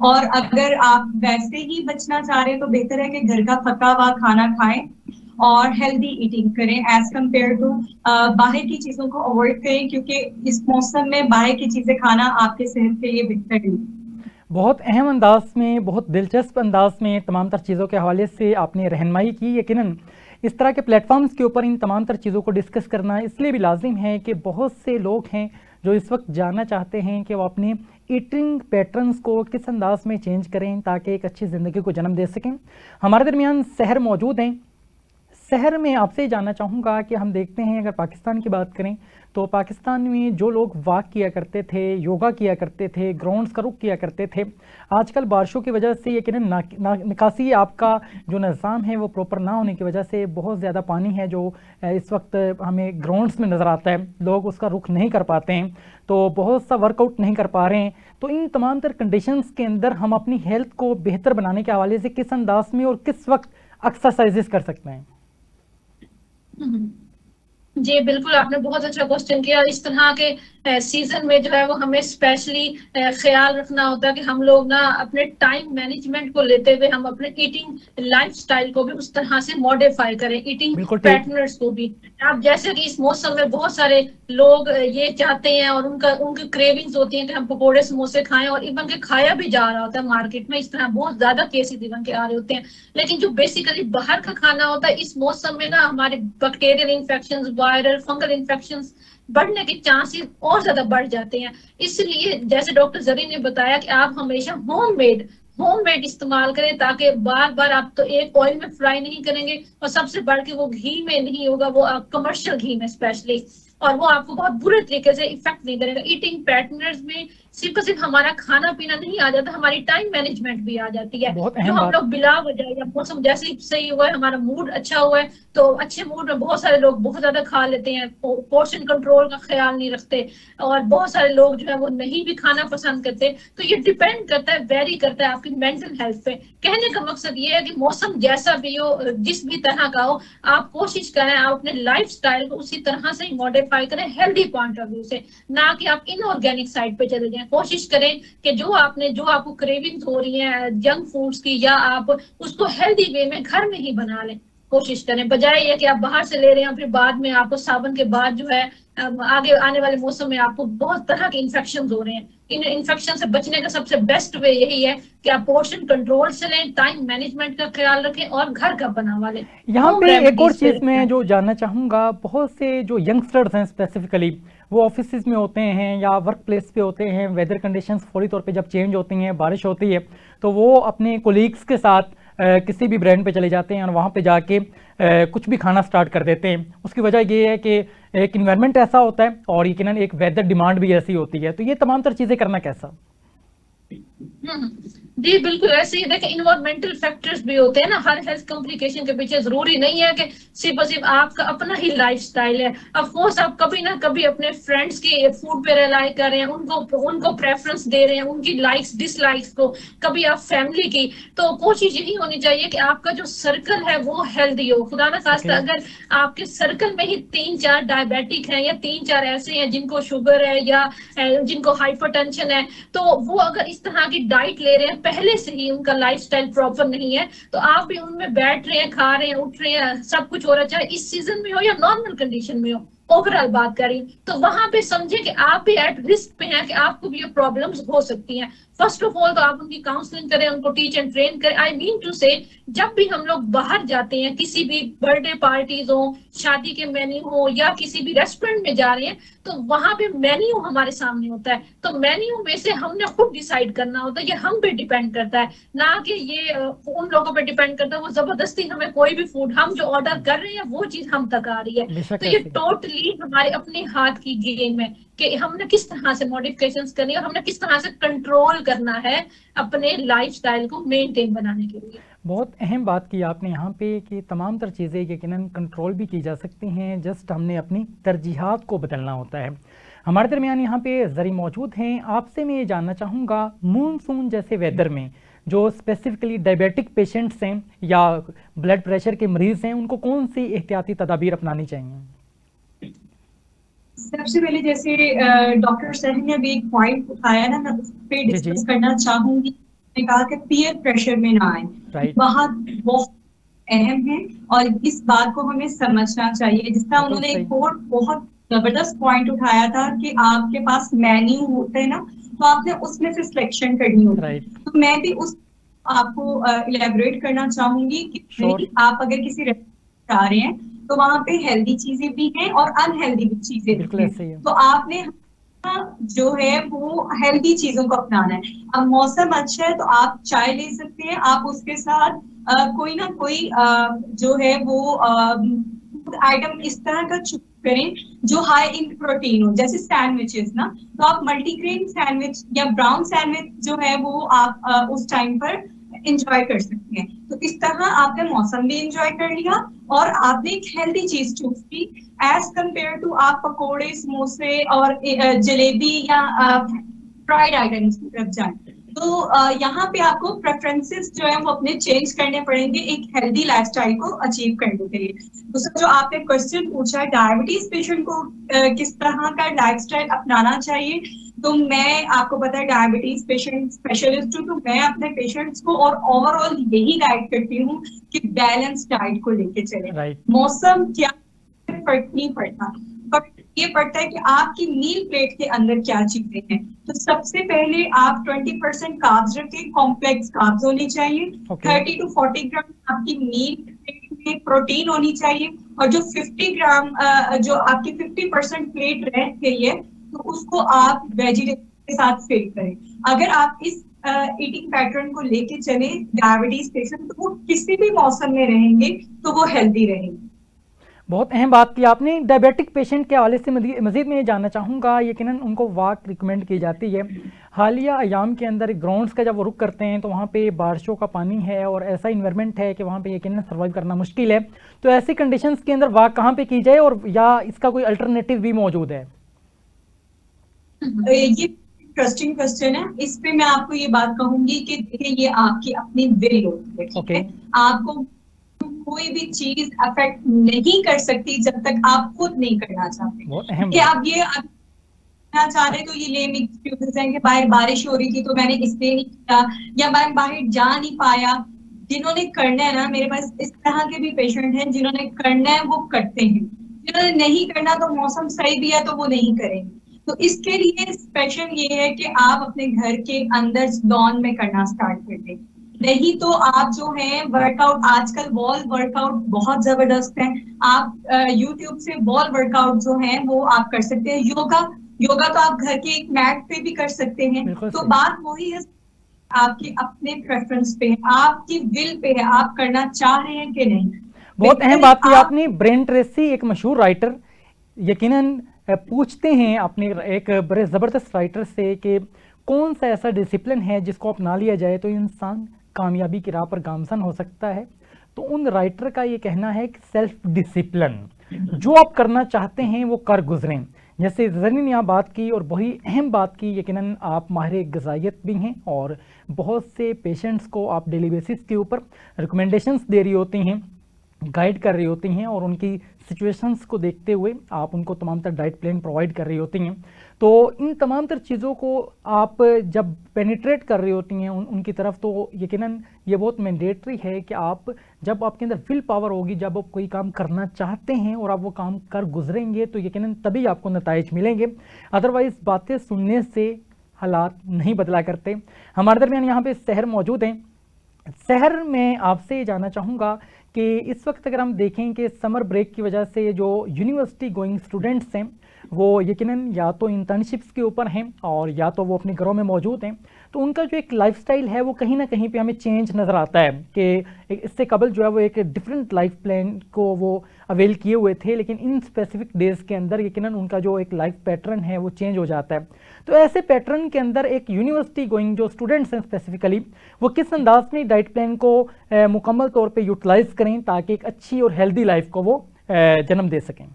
اور اگر آپ ویسے ہی بچنا چاہ رہے ہیں تو بہتر ہے کہ گھر کا پکا ہوا کھانا کھائیں اور ہیلدی ایٹنگ کریں ایز کمپیئر ٹو باہر کی چیزوں کو اوائڈ کریں، کیونکہ اس موسم میں باہر کی چیزیں کھانا آپ کے صحت کے لیے بہتر نہیں۔ بہت اہم انداز میں، بہت دلچسپ انداز میں تمام تر چیزوں کے حوالے سے آپ نے رہنمائی کی۔ یقیناً اس طرح کے پلیٹ فارمز کے اوپر ان تمام تر چیزوں کو ڈسکس کرنا اس لیے بھی لازم ہے کہ بہت سے لوگ ہیں جو اس وقت جاننا چاہتے ہیں کہ وہ اپنے ایٹنگ پیٹرنز کو کس انداز میں چینج کریں تاکہ ایک اچھی زندگی کو جنم دے سکیں۔ ہمارے درمیان سحر موجود ہیں۔ سحر میں آپ سے جاننا چاہوں گا کہ ہم دیکھتے ہیں اگر پاکستان کی بات کریں تو پاکستان میں جو لوگ واک کیا کرتے تھے، یوگا کیا کرتے تھے، گراؤنڈز کا رخ کیا کرتے تھے، آج کل بارشوں کی وجہ سے یقیناً نکاسی آپ کا جو نظام ہے وہ پراپر نہ ہونے کی وجہ سے بہت زیادہ پانی ہے جو اس وقت ہمیں گراؤنڈز میں نظر آتا ہے، لوگ اس کا رخ نہیں کر پاتے ہیں، تو بہت سا ورک آؤٹ نہیں کر پا رہے ہیں۔ تو ان تمام تر کنڈیشنز کے اندر ہم اپنی ہیلتھ کو بہتر بنانے کے حوالے سے کس انداز میں اور کس وقت ایکسرسائزز کر سکتے ہیں؟ جی بالکل، آپ نے بہت اچھا کوشچن کیا۔ اس طرح کے سیزن میں جو ہے وہ ہمیں اسپیشلی خیال رکھنا ہوتا ہے کہ ہم لوگ نا اپنے ٹائم مینجمنٹ کو لیتے ہوئے ہم اپنے ایٹنگ لائف سٹائل کو بھی اس طرح سے موڈیفائی کریں، ایٹنگ بالکل ٹھیک۔ پیٹرنز کو بھی۔ آپ جیسے کہ اس موسم میں بہت سارے لوگ یہ چاہتے ہیں اور ان کی کریونگز ہوتی ہیں کہ ہم پکوڑے سموسے کھائیں، اور ایون کہ کھایا بھی جا رہا ہوتا ہے مارکیٹ میں، اس طرح بہت زیادہ کیسز ایون کے آ رہے ہوتے ہیں۔ لیکن جو بیسیکلی باہر کا کھانا ہوتا ہے اس موسم میں نا ہمارے bacterial infections, viral fungal infections بڑھنے کے چانسز اور زیادہ بڑھ جاتے ہیں۔ اس لیے جیسے ڈاکٹر زرین نے بتایا کہ آپ ہمیشہ ہوم میڈ استعمال کریں، تاکہ بار بار آپ تو ایک آئل میں فرائی نہیں کریں گے، اور سب سے بڑھ کے وہ گھی میں نہیں ہوگا، وہ آپ کمرشل گھی میں اسپیشلی، اور وہ آپ کو بہت برے طریقے سے افیکٹ نہیں کرے گا۔ ایٹنگ پیٹرنز میں صرف ہمارا کھانا پینا نہیں آ جاتا، ہماری ٹائم مینجمنٹ بھی آ جاتی ہے۔ بہت جو اہم ہم بات۔ لوگ بلا وجہ یا موسم جیسے ہی صحیح ہوا ہے، ہمارا موڈ اچھا ہوا ہے، تو اچھے موڈ میں بہت سارے لوگ بہت زیادہ کھا لیتے ہیں، پورشن کنٹرول کا خیال نہیں رکھتے، اور بہت سارے لوگ جو ہے وہ نہیں بھی کھانا پسند کرتے۔ تو یہ ڈیپینڈ کرتا ہے، ویری کرتا ہے آپ کی مینٹل ہیلتھ پہ۔ کہنے کا مقصد یہ ہے کہ موسم جیسا بھی ہو، جس بھی طرح کا ہو، آپ کوشش کریں آپ اپنے لائف سٹائل کو اسی طرح سے موڈیفائی کریں، ہیلدی پوائنٹ آف ویو سے، نہ کہ آپ ان آرگینک سائڈ پہ چلے جائیں۔ کوشش کریں کہ جو آپ کو کریونگز ہو رہی ہیں جنک فوڈز کی، یا آپ اس کو ہیلدی وے میں گھر میں ہی بنا لیں، کوشش کریں، بجائے یہ کہ آپ باہر سے لے رہے ہیں، پھر بعد میں آپ کو صابن کے بعد جو ہے آگے آنے والے موسم میں آپ کو بہت طرح کے انفیکشنز ہو رہے ہیں۔ ان انفیکشن سے بچنے کا سب سے بیسٹ وے یہی ہے کہ آپ پورشن کنٹرول سے لیں، ٹائم مینجمنٹ کا خیال رکھیں، اور گھر کا بنا لیں۔ یہاں پہ ایک اور چیز میں جو جاننا چاہوں گا، بہت سے جو ینگسٹرز ہیں اسپیسیفکلی، وہ آفیسز میں ہوتے ہیں یا ورک پلیس پہ ہوتے ہیں، ویدر کنڈیشنز فوری طور پہ جب چینج ہوتی ہیں، بارش ہوتی ہے، تو وہ اپنے کولیگس کے ساتھ کسی بھی برانڈ پہ چلے جاتے ہیں اور وہاں پہ جا کے کچھ بھی کھانا سٹارٹ کر دیتے ہیں۔ اس کی وجہ یہ ہے کہ ایک انوائرمنٹ ایسا ہوتا ہے اور یقیناً ایک ویدر ڈیمانڈ بھی ایسی ہوتی ہے، تو یہ تمام تر چیزیں کرنا کیسا؟ جی بالکل ایسے ہی دیکھیں، انوائرمنٹل فیکٹرز بھی ہوتے ہیں نا ہر ہیلتھ کمپلیکیشن کے پیچھے۔ ضروری نہیں ہے کہ صرف آپ کا اپنا ہی لائف سٹائل ہے۔ آف کورس آپ کبھی نہ کبھی اپنے فرینڈس کی فوڈ پہ ریلائی کر رہے ہیں، ان کو پریفرنس دے رہے ہیں، ان کی لائکس ڈس لائکس کو، کبھی آپ فیملی کی۔ تو کوشش یہی ہونی چاہیے کہ آپ کا جو سرکل ہے وہ ہیلدی ہو۔ خدا نہ خواستہ اگر آپ کے سرکل میں ہی 3-4 ڈائبیٹک ہیں، یا 3-4 ایسے ہیں جن کو شوگر ہے یا جن کو ہائپر ٹینشن ہے، تو وہ اگر اس طرح کی ڈائٹ لے رہے ہیں، پہلے سے ہی ان کا لائف سٹائل پراپر نہیں ہے، تو آپ بھی ان میں بیٹھ رہے ہیں، کھا رہے ہیں، اٹھ رہے ہیں، سب کچھ ہو رہا ہے، چاہے اس سیزن میں ہو یا نارمل کنڈیشن میں ہو، اوور آل بات کری، تو وہاں پہ سمجھے کہ آپ بھی ایٹ رسک پہ ہیں، کہ آپ کو بھی یہ پرابلمز ہو سکتی ہیں۔ فرسٹ آف آل تو آپ ان کی کاؤنسلنگ کریں، ان کو ٹیچ اینڈ ٹرین کریں۔ آئی مین ٹو سے جب بھی ہم لوگ باہر جاتے ہیں، کسی بھی برتھ ڈے پارٹیز ہوں، شادی کے مینیو ہو، یا کسی بھی ریسٹورینٹ میں جا رہے ہیں، تو وہاں پہ مینیو ہمارے سامنے ہوتا ہے، تو مینیو میں سے ہم نے خود ڈیسائیڈ کرنا ہوتا ہے، یہ ہم پہ ڈیپینڈ کرتا ہے، نہ کہ یہ ان لوگوں پہ ڈیپینڈ کرتا ہے وہ زبردستی ہمیں کوئی بھی فوڈ، ہم جو آرڈر کر رہے ہیں وہ چیز ہم تک آ رہی ہے۔ تو یہ ٹوٹلی ہمارے اپنے ہاتھ کی گیم ہے کہ ہم نے کس طرح سے موڈیفکیشنز کرنی ہے، اور ہم نے کس طرح سے کنٹرول کرنا ہے اپنے لائف سٹائل کو مینٹین بنانے کے لیے۔ بہت اہم بات کی آپ نے یہاں پہ کہ تمام تر چیزیں یقیناً کنٹرول بھی کی جا سکتی ہیں، جسٹ ہم نے اپنی ترجیحات کو بدلنا ہوتا ہے۔ ہمارے درمیان یہاں پہ زری موجود ہیں، آپ سے میں یہ جاننا چاہوں گا مونسون جیسے ویدر میں جو اسپیسیفکلی ڈائبیٹک پیشنٹس ہیں یا بلڈ پریشر کے مریض ہیں، ان کو کون سی احتیاطی تدابیر اپنانی چاہیے؟ سب سے پہلے جیسے ڈاکٹر صاحب نے بھی ایک پوائنٹ اٹھایا نا، میں اس پہ ڈسکس کرنا چاہوں گی نے کہا کہ پیئر پریشر میں نہ آئے. Right. بہت اہم ہے اور اس بات کو ہمیں سمجھنا چاہیے. جس طرح انہوں نے ایک اور بہت زبردست پوائنٹ اٹھایا تھا کہ آپ کے پاس مینیو ہوتا ہے نا, تو آپ نے اس میں سے سلیکشن کرنی ہوتی ہے. تو میں بھی اس آپ کو الیبوریٹ کرنا چاہوں گی کہ آپ اگر کسی ریسٹورینٹ جا رہے ہیں تو وہاں پہ ہیلدی چیزیں بھی ہیں اور انہیلدی بھی چیزیں بھی ہیں. تو آپ نے جو ہے وہ ہیلدی چیزوں کو اپنانا ہے. اب موسم اچھا ہے تو آپ چائے لے سکتے ہیں, آپ اس کے ساتھ کوئی نہ کوئی جو ہے وہ آئٹم اس طرح کا چوز کریں جو ہائی ان پروٹین ہو, جیسے سینڈوچز نا, تو آپ ملٹی گرین سینڈوچ یا براؤن سینڈوچ جو ہے وہ آپ اس ٹائم پر انجوائے کر سکتے ہیں. تو اس طرح آپ نے موسم بھی انجوائے کر لیا اور آپ نے ایک ہیلدی چیز چوز کی ایز کمپیئر ٹو آپ پکوڑے, سموسے اور جلیبی یا فرائیڈ آئٹمس کی طرف جائیں. تو یہاں پہ آپ کو پریفرنسز جو ہے وہ اپنے چینج کرنے پڑیں گے ایک ہیلدی لائف اسٹائل کو اچیو کرنے کے لیے. دوسرا جو آپ نے کوشچن پوچھا ہے ڈائبٹیز پیشنٹ کو کس طرح کا لائف اسٹائل اپنانا چاہیے, تو میں آپ کو پتا ہے ڈائبٹیز پیشنٹ اسپیشلسٹ ہوں, تو میں اپنے پیشنٹس کو اور اوور آل یہی گائڈ کرتی ہوں کہ بیلنس ڈائٹ کو لے کے چلیں. موسم کیا فرق نہیں پڑتا, پر یہ پڑتا ہے کہ آپ کی میل پلیٹ کے اندر کیا چیزیں ہیں. تو سب سے پہلے آپ 20% کاربز رکھیں, کمپلیکس کاربز ہونی چاہیے. 30 to 40 گرام آپ کی میل پلیٹ میں پروٹین ہونی چاہیے, اور جو 50 گرام جو آپ کی 50% پلیٹ رہ گئی ہے تو اس کو آپ ویجیٹیبل کے ساتھ فل کریں. اگر آپ اس ایٹنگ پیٹرن کو لے کے چلیں ڈائبٹیز پیشنٹ, تو وہ کسی بھی موسم میں رہیں گے تو وہ ہیلدی رہیں گے. بہت اہم بات کی آپ نے. ڈائبیٹک پیشنٹ کے حوالے سے مزید میں یہ جاننا چاہوں گا, یقیناً ان کو واک ریکمینڈ کی جاتی ہے. حالیہ ایام کے اندر گراؤنڈس کا جب وہ رخ کرتے ہیں تو وہاں پہ بارشوں کا پانی ہے اور ایسا انوائرمنٹ ہے کہ وہاں پہ یقیناً سروائیو کرنا مشکل ہے. تو ایسی کنڈیشنز کے اندر واک کہاں پہ کی جائے, اور یا اس کا کوئی الٹرنیٹیو بھی موجود ہے؟ یہ انٹرسٹنگ کوسچن ہے. اس پہ میں آپ کو یہ بات کہوں گی کہ دیکھیں یہ آپ کی اپنی ول ہوتی ہے, ٹھیک ہے. آپ کو کوئی بھی چیز افیکٹ نہیں کر سکتی جب تک آپ خود نہیں کرنا چاہتے. کہ آپ یہ کرنا چاہ رہے تو یہ لیم ایکسکیوزز ہیں کہ باہر بارش ہو رہی تھی تو میں نے اس لیے نہیں کیا, یا میں باہر جا نہیں پایا. جنہوں نے کرنا ہے نا, میرے پاس اس طرح کے بھی پیشنٹ ہیں جنہوں نے کرنا ہے وہ کرتے ہیں, جنہوں نے نہیں کرنا تو موسم صحیح بھی ہے تو وہ نہیں کریں گے. تو اس کے لیے اسپیشل یہ ہے کہ آپ اپنے گھر کے اندر لان میں کرنا اسٹارٹ کر دیں. نہیں تو آپ جو ہیں ورک آؤٹ, آج کل وال ورک آؤٹ بہت زبردست ہے, آپ یوٹیوب سے وال ورک آؤٹ جو ہیں وہ آپ کر سکتے ہیں. یوگا تو آپ گھر کے ایک میٹ پہ بھی کر سکتے ہیں. تو بات وہی ہے آپ کے اپنے پریفرنس پہ ہے, آپ کی ول پہ ہے, آپ کرنا چاہ رہے ہیں کہ نہیں. بہت اہم بات کی آپ نے. برین ٹریسی ایک مشہور رائٹر یقیناً پوچھتے ہیں اپنے ایک بڑے زبردست رائٹر سے کہ کون سا ایسا ڈسپلن ہے جس کو اپنا لیا جائے تو انسان کامیابی کی راہ پر گامزن ہو سکتا ہے. تو ان رائٹر کا یہ کہنا ہے کہ سیلف ڈسپلن, جو آپ کرنا چاہتے ہیں وہ کر گزریں. جیسے زرین نے یہاں بات کی اور وہی اہم بات کی, یقیناً آپ ماہر غذائیت بھی ہیں اور بہت سے پیشنٹس کو آپ ڈیلی بیسس کے اوپر ریکمنڈیشنز دے رہی ہوتی ہیں, گائیڈ کر رہی ہوتی ہیں, اور ان کی سچویشنز کو دیکھتے ہوئے آپ ان کو تمام تر ڈائٹ پلان پرووائڈ کر رہی ہوتی ہیں. تو ان تمام تر چیزوں کو آپ جب پینیٹریٹ کر رہی ہوتی ہیں ان کی طرف, تو یقیناً یہ بہت مینڈیٹری ہے کہ آپ جب آپ کے اندر ول پاور ہوگی, جب آپ کوئی کام کرنا چاہتے ہیں اور آپ وہ کام کر گزریں گے تو یقیناً تبھی آپ کو نتائج ملیں گے. ادروائز باتیں سننے سے حالات نہیں بدلا کرتے. ہمارے درمیان یہاں پہ سحر موجود ہیں. سحر میں آپ سے یہ جاننا چاہوں گا کہ اس وقت اگر ہم دیکھیں کہ سمر بریک کی وجہ سے جو یونیورسٹی گوئنگ اسٹوڈنٹس ہیں وہ یقیناً یا تو انٹرنشپس کے اوپر ہیں اور یا تو وہ اپنے گھروں میں موجود ہیں, تو ان کا جو ایک لائف سٹائل ہے وہ کہیں نہ کہیں پہ ہمیں چینج نظر آتا ہے کہ اس سے قبل جو ہے وہ ایک ڈفرینٹ لائف پلان کو وہ اویل کیے ہوئے تھے, لیکن ان اسپیسیفک ڈیز کے اندر یقیناً ان کا جو ایک لائف پیٹرن ہے وہ چینج ہو جاتا ہے. تو ایسے پیٹرن کے اندر ایک یونیورسٹی گوئنگ جو اسٹوڈنٹس ہیں اسپیسیفکلی, وہ کس انداز میں ڈائٹ پلان کو مکمل طور پہ یوٹیلائز کریں تاکہ ایک اچھی اور ہیلدی لائف کو وہ جنم دے سکیں؟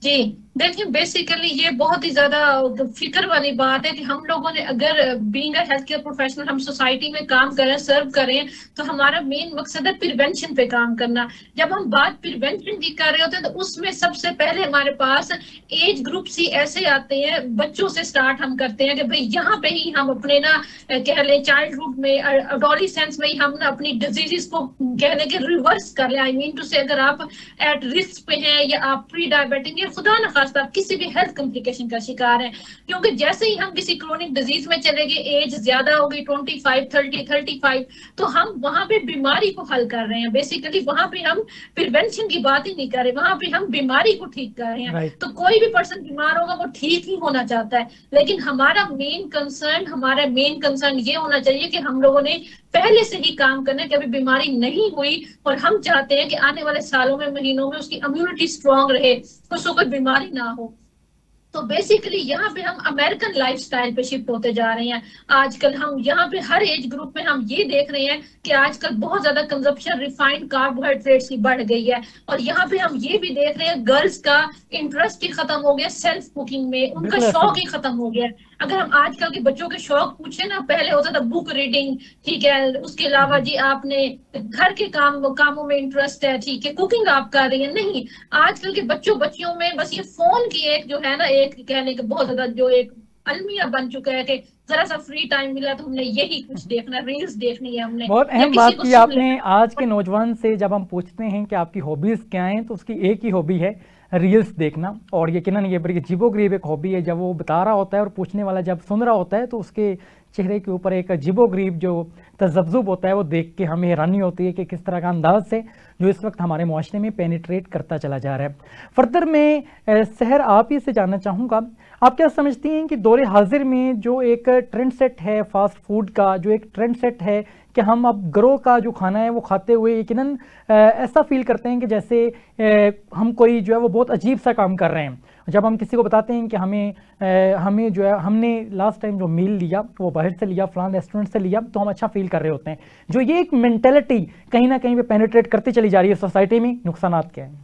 جی دیکھیں بیسیکلی یہ بہت ہی زیادہ فکر والی بات ہے کہ ہم لوگوں نے اگر being a health care professional ہم سوسائٹی میں کام کریں سرو کریں تو ہمارا مین مقصد ہے پریونشن پہ کام کرنا. جب ہم بات پریونشن کی کر رہے ہوتے ہیں تو اس میں سب سے پہلے ہمارے پاس ایج گروپس ہی ایسے آتے ہیں, بچوں سے سٹارٹ ہم کرتے ہیں کہ بھئی یہاں پہ ہی ہم اپنے نا کہہ لیں چائلڈہڈ میں ایڈولسنس میں ہی ہم نا اپنی ڈیزیز کو کہہ لیں کہ ریورس کر لیں. آئی مین ٹو سے اگر آپ ایٹ رسک پہ ہیں یا آپ پری ڈائبیٹک یا خدا نخواستہ آپ کسی بھی ہیلتھ کمپلیکیشن کا شکار ہیں, کیونکہ جیسے ہی ہم کسی کرونک ڈیزیز میں چلے گئے, ایج زیادہ ہوگی 25 30 35, تو ہم وہاں پہ بیماری کو حل کر رہے ہیں. بیسیکلی وہاں پہ ہم پریونشن کی بات ہی نہیں کر رہے, وہاں پہ ہم بیماری کو ٹھیک کر رہے ہیں. رائٹ. تو کوئی بھی پرسن بیمار ہوگا وہ ٹھیک ہی ہونا چاہتا ہے, لیکن ہمارا مین کنسرن یہ ہونا چاہیے کہ ہم لوگوں نے پہلے سے ہی کام کرنا ہے کہ ابھی بیماری نہیں ہوئی اور ہم چاہتے ہیں کہ آنے والے سالوں میں مہینوں میں اس کی امیونٹی اسٹرانگ رہے, اس کو کوئی بیماری نہ ہو. تو بیسیکلی یہاں پہ ہم امریکن لائف سٹائل پہ شفٹ ہوتے جا رہے ہیں. آج کل ہم یہاں پہ ہر ایج گروپ میں ہم یہ دیکھ رہے ہیں کہ آج کل بہت زیادہ کنزمپشن ریفائنڈ کاربوہائیڈریٹس کی بڑھ گئی ہے, اور یہاں پہ ہم یہ بھی دیکھ رہے ہیں گرلز کا انٹرسٹ ہی ختم ہو گیا سیلف کوکنگ میں, ان کا شوق ہی ختم ہو گیا. اگر ہم آج کل کے بچوں کے شوق پوچھیں نا, پہلے ہوتا تھا بک ریڈنگ, ٹھیک ہے, اس کے علاوہ جی آپ نے گھر کے کاموں میں انٹرسٹ ہے, ٹھیک ہے, کوکنگ آپ کر رہی ہیں. نہیں, آج کل کے بچیوں میں بس یہ فون کی ایک جو ہے نا ایک کہنے کہ بہت زیادہ جو ایک المیہ بن چکا ہے کہ ذرا سا فری ٹائم ملا تو ہم نے یہی کچھ دیکھنا, ریلز دیکھنی ہے ہم نے, بہت یا اہم کسی بات کو کی سن آپ نے. لینا. آج کے نوجوان سے جب ہم پوچھتے ہیں کہ آپ کی ہابیز کیا ہیں تو اس کی ایک ہی ہابی ہے ریلز دیکھنا, اور یقیناً یہ بڑی عجیب و غریب ایک ہابی ہے. جب وہ بتا رہا ہوتا ہے اور پوچھنے والا جب سن رہا ہوتا ہے تو اس کے چہرے کے اوپر ایک عجیب و غریب جو تذبذب ہوتا ہے وہ دیکھ کے ہمیں حیرانی ہوتی ہے کہ کس طرح کا انداز سے جو اس وقت ہمارے معاشرے میں پینیٹریٹ کرتا چلا جا رہا ہے. فردر میں سحر آپ ہی سے جاننا چاہوں گا, آپ کیا سمجھتی ہیں کہ دور حاضر میں جو ایک ٹرینڈ سیٹ ہے فاسٹ فوڈ کا, جو ایک ٹرینڈ سیٹ ہے کہ ہم اب گھروں کا جو کھانا ہے وہ کھاتے ہوئے یقیناً ایسا فیل کرتے ہیں کہ جیسے ہم کوئی جو ہے وہ بہت عجیب سا کام کر رہے ہیں. جب ہم کسی کو بتاتے ہیں کہ ہمیں جو ہے ہم نے لاسٹ ٹائم جو میل لیا وہ باہر سے لیا, فلان ریسٹورنٹ سے لیا, تو ہم اچھا فیل کر رہے ہوتے ہیں. جو یہ ایک مینٹلٹی کہیں نہ کہیں پہ پینیٹریٹ کرتی چلی جا رہی ہے سوسائٹی میں, نقصانات کیا ہیں؟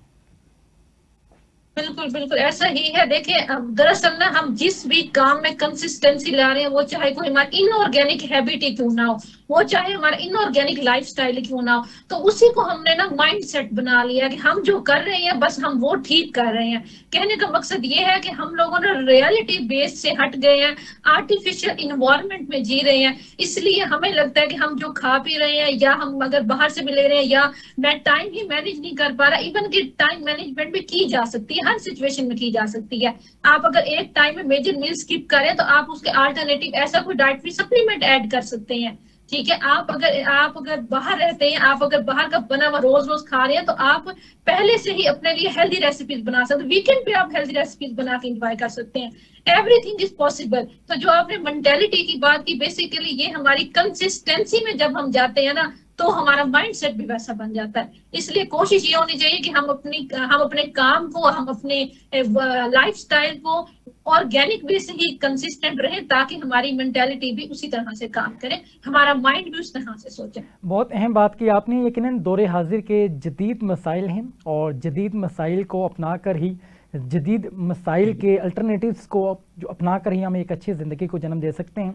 بالکل ایسا ہی ہے. دیکھیں دراصل نا ہم جس بھی کام میں کنسسٹنسی لا رہے ہیں, وہ چاہے کوئی ہماری ان آرگینک ہیبٹ ہی کیوں نہ ہو, وہ چاہے ہمارا ان آرگینک لائف سٹائل کیوں نہ ہو, تو اسی کو ہم نے نا مائنڈ سیٹ بنا لیا کہ ہم جو کر رہے ہیں بس ہم وہ ٹھیک کر رہے ہیں. کہنے کا مقصد یہ ہے کہ ہم لوگوں نے ریئلٹی بیس سے ہٹ گئے ہیں, آرٹیفیشل انوائرمنٹ میں جی رہے ہیں. اس لیے ہمیں لگتا ہے کہ ہم جو کھا پی رہے ہیں یا ہم اگر باہر سے بھی لے رہے ہیں یا میں ٹائم ہی مینیج نہیں کر پا رہا, ایون کہ ٹائم مینجمنٹ بھی کی جا سکتی ہے, ہر سچویشن میں کی جا سکتی ہے. آپ اگر ایک ٹائم میں میجر میل اسکپ کریں تو آپ اس کے آلٹرنیٹو ایسا کوئی ڈائٹری سپلیمنٹ ایڈ کر سکتے ہیں. ٹھیک ہے, آپ اگر باہر رہتے ہیں, آپ اگر باہر کا بنا ہوا روز کھا رہے ہیں, تو آپ پہلے سے ہی اپنے لیے ہیلدی ریسیپیز بنا سکتے ہیں. ویکینڈ پہ آپ ہیلدی ریسیپیز بنا کے انجوائے کر سکتے ہیں. Every thing is possible. تو جو آپ نے مینٹلٹی کی بات کی, بیسیکلی یہ ہماری کنسسٹینسی میں جب ہم جاتے ہیں نا تو ہمارا مائنڈ سیٹ بھی ویسا بن جاتا ہے. اس لیے کوشش یہ ہونی چاہیے کہ ہم اپنے کام کو, ہم اپنے لائف سٹائل کو آرگینک وے سے ہی کنسسٹنٹ رہے, تاکہ ہماری مینٹلٹی بھی اسی طرح سے کام کرے, ہمارا مائنڈ بھی اس طرح سے سوچے. بہت اہم بات کی آپ نے. یقیناً دور حاضر کے جدید مسائل ہیں, اور جدید مسائل کو اپنا کر ہی, جدید مسائل کے الٹرنیٹیوز کو جو اپنا کر ہی ہم ایک اچھی زندگی کو جنم دے سکتے ہیں.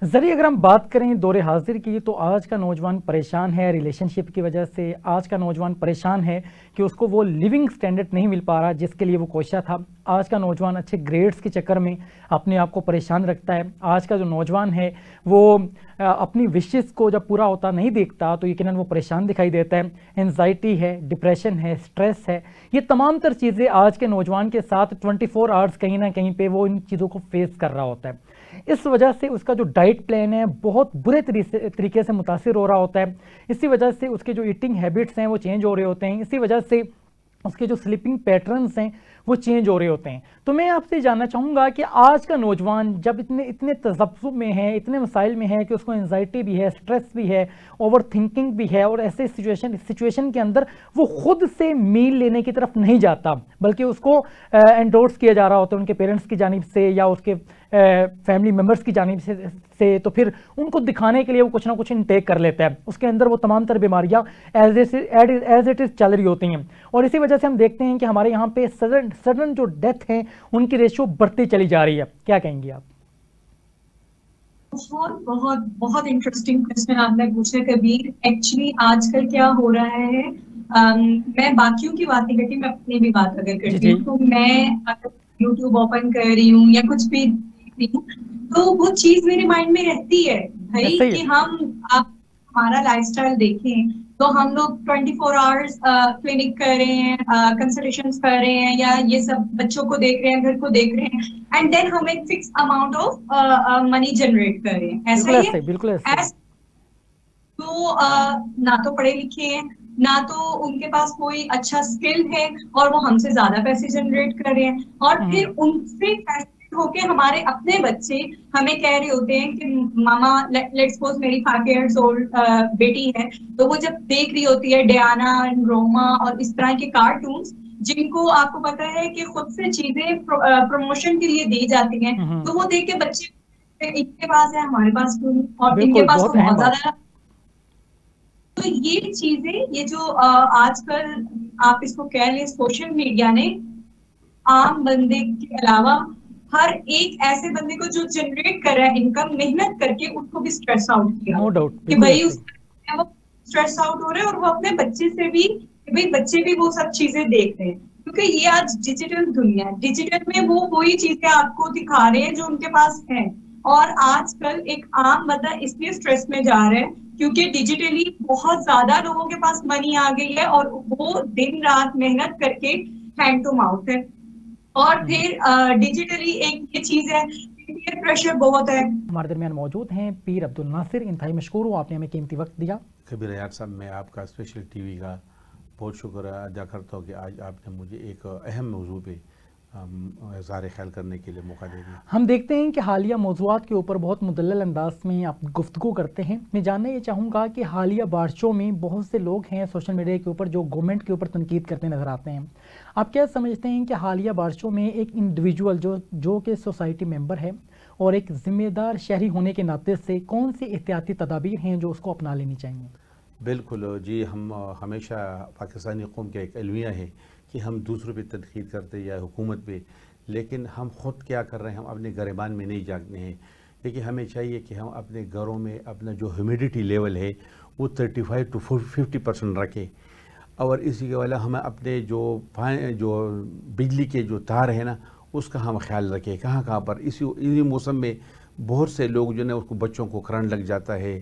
ذریعہ اگر ہم بات کریں دور حاضر کی, تو آج کا نوجوان پریشان ہے ریلیشن شپ کی وجہ سے. آج کا نوجوان پریشان ہے کہ اس کو وہ لیونگ سٹینڈرڈ نہیں مل پا رہا جس کے لیے وہ کوشاں تھا. آج کا نوجوان اچھے گریڈز کے چکر میں اپنے آپ کو پریشان رکھتا ہے. آج کا جو نوجوان ہے وہ اپنی وشز کو جب پورا ہوتا نہیں دیکھتا تو یقیناً وہ پریشان دکھائی دیتا ہے. انزائٹی ہے, ڈپریشن ہے, سٹریس ہے, یہ تمام تر چیزیں آج کے نوجوان کے ساتھ 24 آورس کہیں نہ کہیں پہ وہ ان چیزوں کو فیس کر رہا ہوتا ہے. اس وجہ سے اس کا جو ڈائٹ پلان ہے بہت برے طریقے سے متاثر ہو رہا ہوتا ہے. اسی وجہ سے اس کے جو ایٹنگ ہیبٹس ہیں وہ چینج ہو رہے ہوتے ہیں. اسی وجہ سے اس کے جو سلیپنگ پیٹرنز ہیں وہ چینج ہو رہے ہوتے ہیں. تو میں آپ سے جاننا چاہوں گا کہ آج کا نوجوان جب اتنے تذبذب میں ہے, اتنے مسائل میں ہے کہ اس کو انزائٹی بھی ہے, سٹریس بھی ہے, اوور تھنکنگ بھی ہے, اور ایسے سچویشن کے اندر وہ خود سے میل لینے کی طرف نہیں جاتا, بلکہ اس کو انڈورس کیا جا رہا ہوتا ہے ان کے پیرنٹس کی جانب سے یا اس کے فیملی ممبرس کی جانب سے تو پھر ان کو دکھانے کے لیے وہ کچھ نہ کچھ انٹیک کر لیتا ہے، اس کے اندر وہ تمام تر بیماریاں ایز اٹ از چل رہی ہوتی ہیں، اور اسی وجہ سے ہم دیکھتے ہیں کہ ہمارے یہاں پہ سڈن جو ڈیتھ ہیں ان کی ریشو بڑھتی چلی جا رہی ہے. کیا کہیں گی آپ؟ بہت بہت بہت انٹرسٹنگ کوشچن آپ نے پوچھا کبیر. ایکچولی آج کل کیا ہو رہا ہے، میں باقیوں کی بات نہیں کرتی، میں اپنی بھی بات اگر جی کرتی جی ہوں تو میں اگر یوٹیوب اوپن کر رہی ہوں یا کچھ بھی دیکھ رہی ہوں تو وہ چیز میرے مائنڈ میں رہتی ہے بھائی صحیح کہ ہے. آپ ہمارا لائف اسٹائل دیکھیں تو ہم لوگ 24 آورس کلینک کر رہے ہیں، کنسلٹیشن کر رہے ہیں، یا یہ سب بچوں کو دیکھ رہے ہیں، گھر کو دیکھ رہے ہیں، اینڈ دین ہم ایک fix amount of money generate کر رہے ہیں. ایسا بالکل ہی ایسے ہی، بالکل ایسے ہی. ہے. تو نہ تو پڑھے لکھے ہیں، نہ تو ان کے پاس کوئی اچھا اسکل ہے، اور وہ ہم سے زیادہ پیسے جنریٹ کر رہے ہیں، اور پھر ان سے ہو کے ہمارے اپنے بچے ہمیں کہہ رہے ہوتے ہیں کہ ماما لیٹس سپوز میری 5 ایئرس اولڈ بیٹی ہے، تو وہ جب دیکھ رہی ہوتی ہے ڈیانا، روما اور اس طرح کے کارٹونس جن کو آپ کو پتا ہے کہ خود سے چیزیں پروموشن کے لیے دی جاتی ہیں، تو وہ دیکھ کے بچے ان کے پاس ہے ہمارے پاس کیوں نہیں، اور ان کے بالکل پاس تو بہت اہم بہت بات. زیادہ. تو یہ چیزیں، یہ جو آج کل آپ اس کو کہہ لیں سوشل میڈیا نے عام بندے کے علاوہ ہر ایک ایسے بندے کو جو جنریٹ کر رہا ہے انکم محنت کر کے، ان کو بھی اسٹریس آؤٹ کیا نو ہوا ڈاؤٹ، کہ بالکل بھائی ایسے اس ہی. وہ اسٹریس آؤٹ ہو رہے ہیں، اور وہ اپنے بچے سے بھی کہ بھائی بچے بھی وہ سب چیزیں دیکھ رہے ہیں، کیونکہ یہ آج ڈیجیٹل دنیا ہے. ڈیجیٹل میں وہ وہی چیزیں آپ کو دکھا رہے ہیں جو ان کے پاس ہیں، اور آج کل ایک عام بندہ اس لیے اسٹریس میں جا رہا ہے کیونکہ ڈیجیٹلی بہت زیادہ لوگوں کے پاس منی آ گئی ہے، اور وہ دن رات محنت کر کے ہینڈ ٹو ماؤتھ ہے. اور پھر ڈیجیٹلی ایک یہ چیز ہے، پیئر پریشر بہت ہے. ہمارے درمیان موجود ہیں پیر عبد الناصر. انتہائی مشکور ہوں، آپ نے ہمیں قیمتی وقت دیا. کبیر حیات صاحب، میں آپ کا اسپیشل ٹی وی کا بہت شکر ادا کرتا ہوں کہ آج آپ نے مجھے ایک اہم موضوع پہ اظہار خیال کرنے کے لیے موقع دے دیا. ہم دیکھتے ہیں کہ حالیہ موضوعات کے اوپر بہت مدلل انداز میں آپ گفتگو کرتے ہیں. میں جاننا یہ چاہوں گا کہ حالیہ بارشوں میں بہت سے لوگ ہیں سوشل میڈیا کے اوپر جو گورنمنٹ کے اوپر تنقید کرتے نظر آتے ہیں. آپ کیا سمجھتے ہیں کہ حالیہ بارشوں میں ایک انڈیویجول جو کہ سوسائٹی ممبر ہے اور ایک ذمہ دار شہری ہونے کے ناطے سے کون سی احتیاطی تدابیر ہیں جو اس کو اپنا لینی چاہیے؟ بالکل جی، ہم ہمیشہ پاکستانی قوم کا ایک المیہ ہے کہ ہم دوسروں پہ تنقید کرتے یا حکومت پہ، لیکن ہم خود کیا کر رہے ہیں، ہم اپنے گریبان میں نہیں جھانکتے ہیں. لیکن ہمیں چاہیے کہ ہم اپنے گھروں میں اپنا جو ہیومیڈیٹی لیول ہے وہ 35 to 50% رکھیں، اور اسی کے والا ہمیں اپنے جو بجلی کے جو تار ہیں نا اس کا ہم خیال رکھیں کہاں پر. اسی موسم میں بہت سے لوگ جو نا اس کو بچوں کو کرنٹ لگ جاتا ہے،